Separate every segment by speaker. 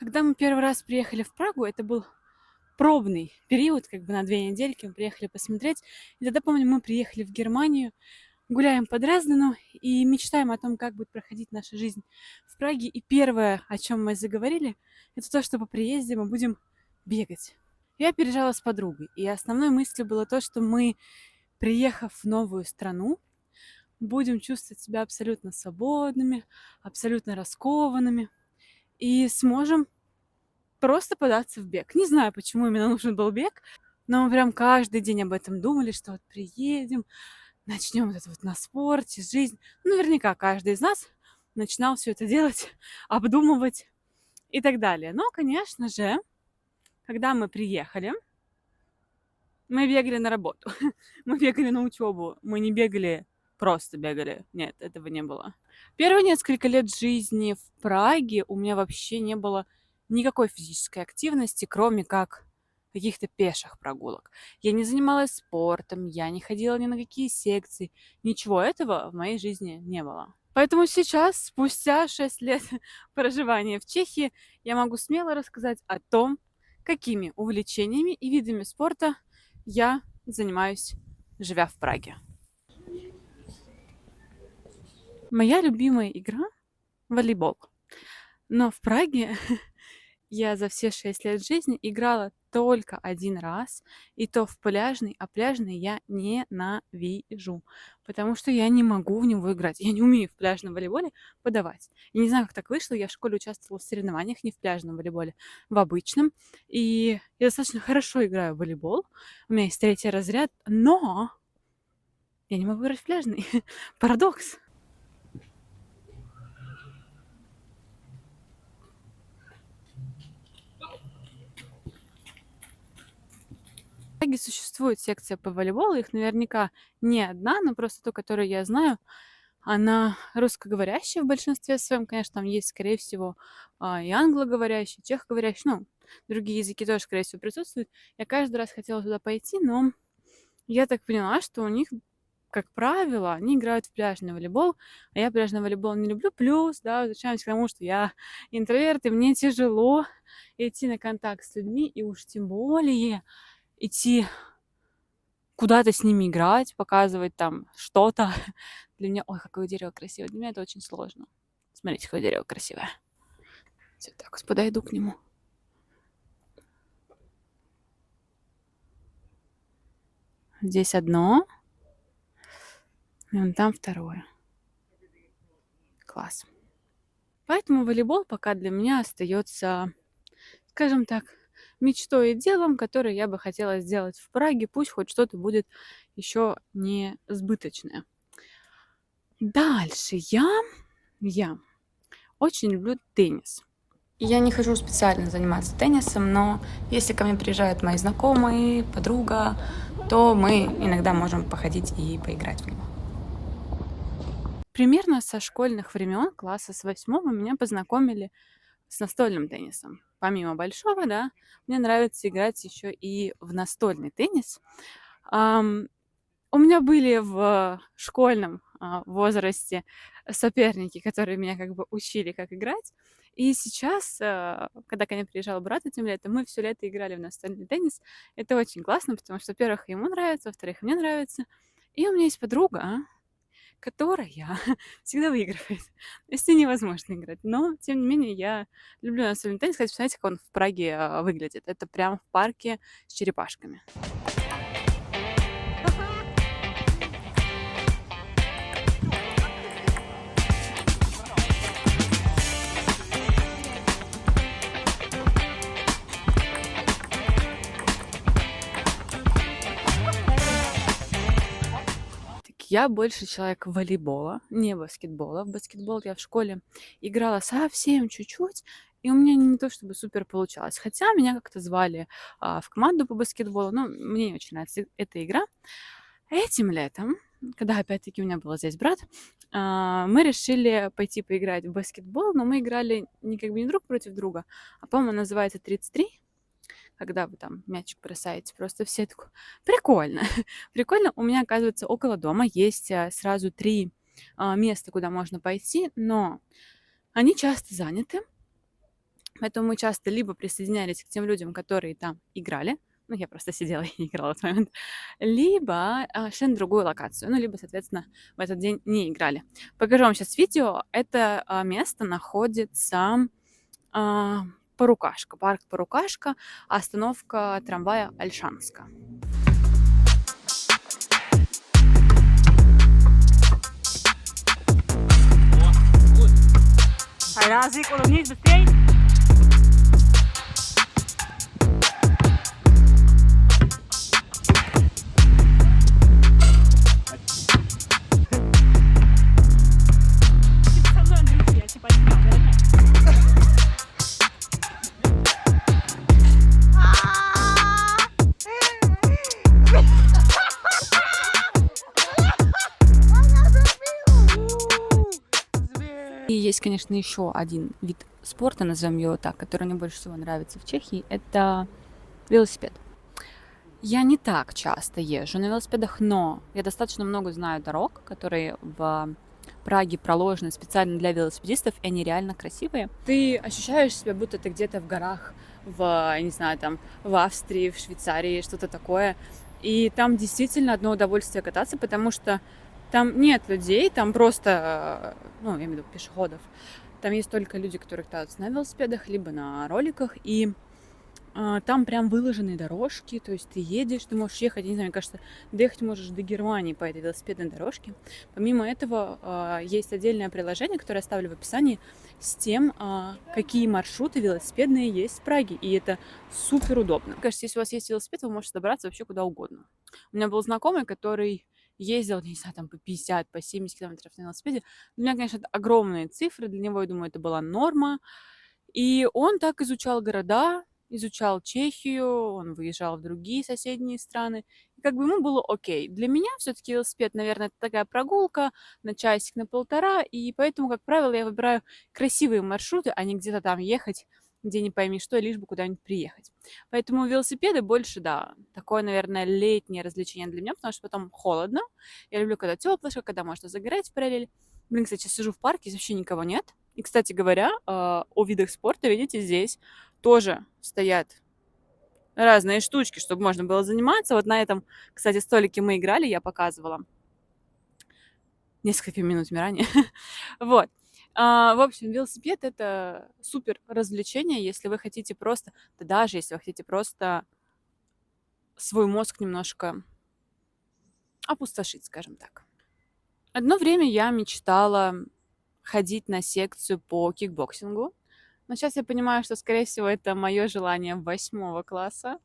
Speaker 1: Когда мы первый раз приехали в Прагу, это был пробный период, как бы на 2 недельки мы приехали посмотреть. И тогда, помню, мы приехали в Германию, гуляем по Дрездену и мечтаем о том, как будет проходить наша жизнь в Праге. И первое, о чем мы заговорили, это то, что по приезде мы будем бегать. Я переезжала с подругой, и основной мыслью было то, что мы, приехав в новую страну, будем чувствовать себя абсолютно свободными, абсолютно раскованными и сможем просто податься в бег. Не знаю, почему именно нужен был бег, но мы прям каждый день об этом думали, что вот приедем, начнем вот это вот на спорте, жизнь. Ну, наверняка каждый из нас начинал все это делать, обдумывать и так далее. Но, конечно же, когда мы приехали, мы бегали на работу, мы бегали на учебу, мы не бегали, просто бегали. Нет, этого не было. Первые несколько лет жизни в Праге у меня вообще не было никакой физической активности, кроме как каких-то пеших прогулок. Я не занималась спортом, я не ходила ни на какие секции. Ничего этого в моей жизни не было. Поэтому сейчас, спустя 6 лет проживания в Чехии, я могу смело рассказать о том, какими увлечениями и видами спорта я занимаюсь, живя в Праге. Моя любимая игра — волейбол. Но в Праге я за все 6 лет жизни играла только один раз, и то в пляжный, а пляжный я ненавижу, потому что я не могу в него играть. Я не умею в пляжном волейболе подавать. Я не знаю, как так вышло. Я в школе участвовала в соревнованиях, не в пляжном волейболе, в обычном. И я достаточно хорошо играю в волейбол. У меня есть 3 разряд, но я не могу играть в пляжный. Парадокс. В Праге существует секция по волейболу, их наверняка не одна, но просто ту, которую я знаю, она русскоговорящая в большинстве своем. Конечно, там есть, скорее всего, и англоговорящие, чехоговорящие, ну, другие языки тоже, скорее всего, присутствуют. Я каждый раз хотела туда пойти, но я так поняла, что у них, как правило, они играют в пляжный волейбол, а я пляжный волейбол не люблю. Плюс, да, возвращаемся к тому, что я интроверт, и мне тяжело идти на контакт с людьми, и уж тем более идти куда-то с ними играть, показывать там что-то. Для меня... Ой, какое дерево красивое. Для меня это очень сложно. Смотрите, какое дерево красивое. Вот так вот подойду к нему. Здесь одно, и вон там второе. Класс. Поэтому волейбол пока для меня остается, скажем так, мечтой и делом, которое я бы хотела сделать в Праге. Пусть хоть что-то будет еще не сбыточное. Дальше я очень люблю теннис. Я не хожу специально заниматься теннисом, но если ко мне приезжают мои знакомые, подруга, то мы иногда можем походить и поиграть в него. Примерно со школьных времен, класса с 8 меня познакомили с настольным теннисом. Помимо большого, да, мне нравится играть еще и в настольный теннис. Ам, У меня были в школьном возрасте соперники, которые меня как бы учили, как играть. И сейчас, когда ко мне приезжал брат этим летом, мы все лето играли в настольный теннис. Это очень классно, потому что, во-первых, ему нравится, во-вторых, мне нравится. И у меня есть подруга, которая всегда выигрывает. С ней невозможно играть. Но, тем не менее, я люблю настольный теннис. Кстати, посмотрите, как он в Праге выглядит. Это прям в парке с черепашками. Я больше человек волейбола, не баскетбола. В баскетбол я в школе играла совсем чуть-чуть, и у меня не то чтобы супер получалось. Хотя меня как-то звали в команду по баскетболу, но мне не очень нравится эта игра. Этим летом, когда опять-таки у меня был здесь брат, мы решили пойти поиграть в баскетбол, но мы играли не как бы не друг против друга, а, по-моему, называется 33, когда вы там мячик бросаете просто в сетку. Прикольно. Прикольно. У меня, оказывается, около дома есть сразу 3 места, куда можно пойти, но они часто заняты. Поэтому мы часто либо присоединялись к тем людям, которые там играли, ну, я просто сидела и играла в этот момент, либо шли на другую локацию, ну, либо, соответственно, в этот день не играли. Покажу вам сейчас видео. Это место находится а, Порукашка, парк Порукашка, остановка трамвая Ольшанска. Разик, улыбнись быстрей. И есть, конечно, еще один вид спорта, назовем его так, который мне больше всего нравится в Чехии, это велосипед. Я не так часто езжу на велосипедах, но я достаточно много знаю дорог, которые в Праге проложены специально для велосипедистов, и они реально красивые. Ты ощущаешь себя, будто ты где-то в горах, я не знаю, там, в Австрии, в Швейцарии, что-то такое. И там действительно одно удовольствие кататься, потому что там нет людей, там просто, ну, я имею в виду пешеходов. Там есть только люди, которые катаются на велосипедах, либо на роликах, и там прям выложенные дорожки, то есть ты едешь, ты можешь ехать, я не знаю, мне кажется, доехать можешь до Германии по этой велосипедной дорожке. Помимо этого, есть отдельное приложение, которое я оставлю в описании, с тем, какие маршруты велосипедные есть в Праге, и это супер удобно. Мне кажется, если у вас есть велосипед, вы можете добраться вообще куда угодно. У меня был знакомый, который ездил, не знаю, там по 50, по 70 километров на велосипеде. Для меня, конечно, это огромные цифры, для него, я думаю, это была норма. И он так изучал города, изучал Чехию, он выезжал в другие соседние страны. И как бы ему было окей. Для меня все-таки велосипед, наверное, это такая прогулка на часик, на полтора. И поэтому, как правило, я выбираю красивые маршруты, а не где-то там ехать, где не пойми что, лишь бы куда-нибудь приехать. Поэтому велосипеды больше, да, такое, наверное, летнее развлечение для меня, потому что потом холодно. Я люблю, когда теплышко, когда можно загорать в параллель. Блин, кстати, сижу в парке, здесь вообще никого нет. И, кстати говоря, о видах спорта, видите, здесь тоже стоят разные штучки, чтобы можно было заниматься. Вот на этом, кстати, столике мы играли, я показывала несколькими минутами ранее. Вот. В общем, велосипед — это супер развлечение, если вы хотите просто, да даже если вы хотите просто свой мозг немножко опустошить, скажем так. Одно время я мечтала ходить на секцию по кикбоксингу. Но сейчас я понимаю, что, скорее всего, это мое желание 8 класса.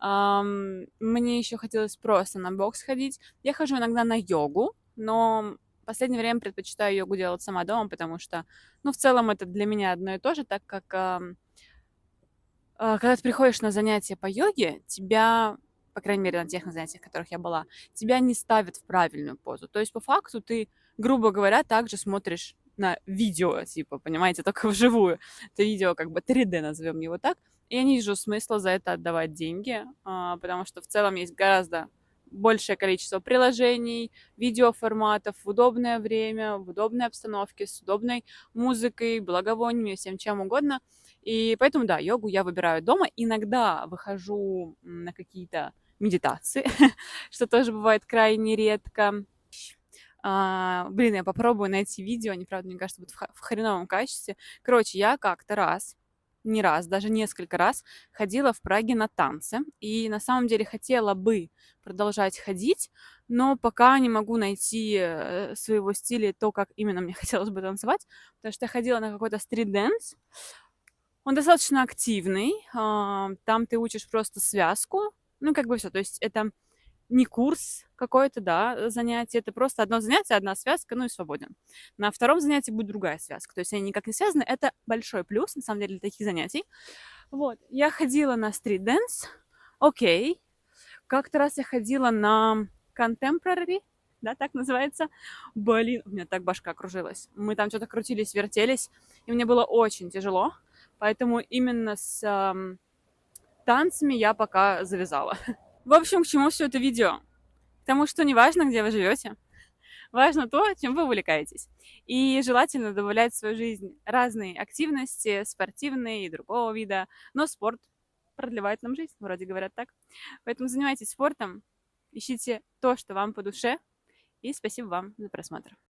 Speaker 1: Мне еще хотелось просто на бокс ходить. Я хожу иногда на йогу, но в последнее время предпочитаю йогу делать сама дома, потому что, ну, в целом это для меня одно и то же, так как когда ты приходишь на занятия по йоге, тебя, по крайней мере, на тех занятиях, в которых я была, тебя не ставят в правильную позу. То есть, по факту, ты, грубо говоря, также смотришь на видео, типа, понимаете, только вживую. Это видео как бы 3D, назовем его так. И я не вижу смысла за это отдавать деньги, потому что в целом есть гораздо большее количество приложений, видеоформатов в удобное время, в удобной обстановке, с удобной музыкой, благовониями, всем чем угодно. И поэтому, да, йогу я выбираю дома. Иногда выхожу на какие-то медитации, что тоже бывает крайне редко. Блин, я попробую найти видео, они, правда, мне кажется, будут в хреновом качестве. Короче, я как-то раз, не раз, даже несколько раз ходила в Праге на танцы. И на самом деле хотела бы продолжать ходить, но пока не могу найти своего стиля, то, как именно мне хотелось бы танцевать, потому что я ходила на какой-то стрит-дэнс. Он достаточно активный. Там ты учишь просто связку. Ну, как бы все. То есть это не курс какой-то, да, занятие. Это просто одно занятие, одна связка, ну и свободен. На втором занятии будет другая связка. То есть они никак не связаны. Это большой плюс, на самом деле, для таких занятий. Вот. Я ходила на стрит-дэнс. Окей. Как-то раз я ходила на contemporary, да, так называется. Блин, у меня так башка кружилась. Мы там что-то крутились, вертелись, и мне было очень тяжело. Поэтому именно с танцами я пока завязала. В общем, к чему все это видео? К тому, что неважно, где вы живете, Важно то, чем вы увлекаетесь. И желательно добавлять в свою жизнь разные активности, спортивные и другого вида. Но спорт продлевает нам жизнь, вроде говорят так. Поэтому занимайтесь спортом, ищите то, что вам по душе. И спасибо вам за просмотр.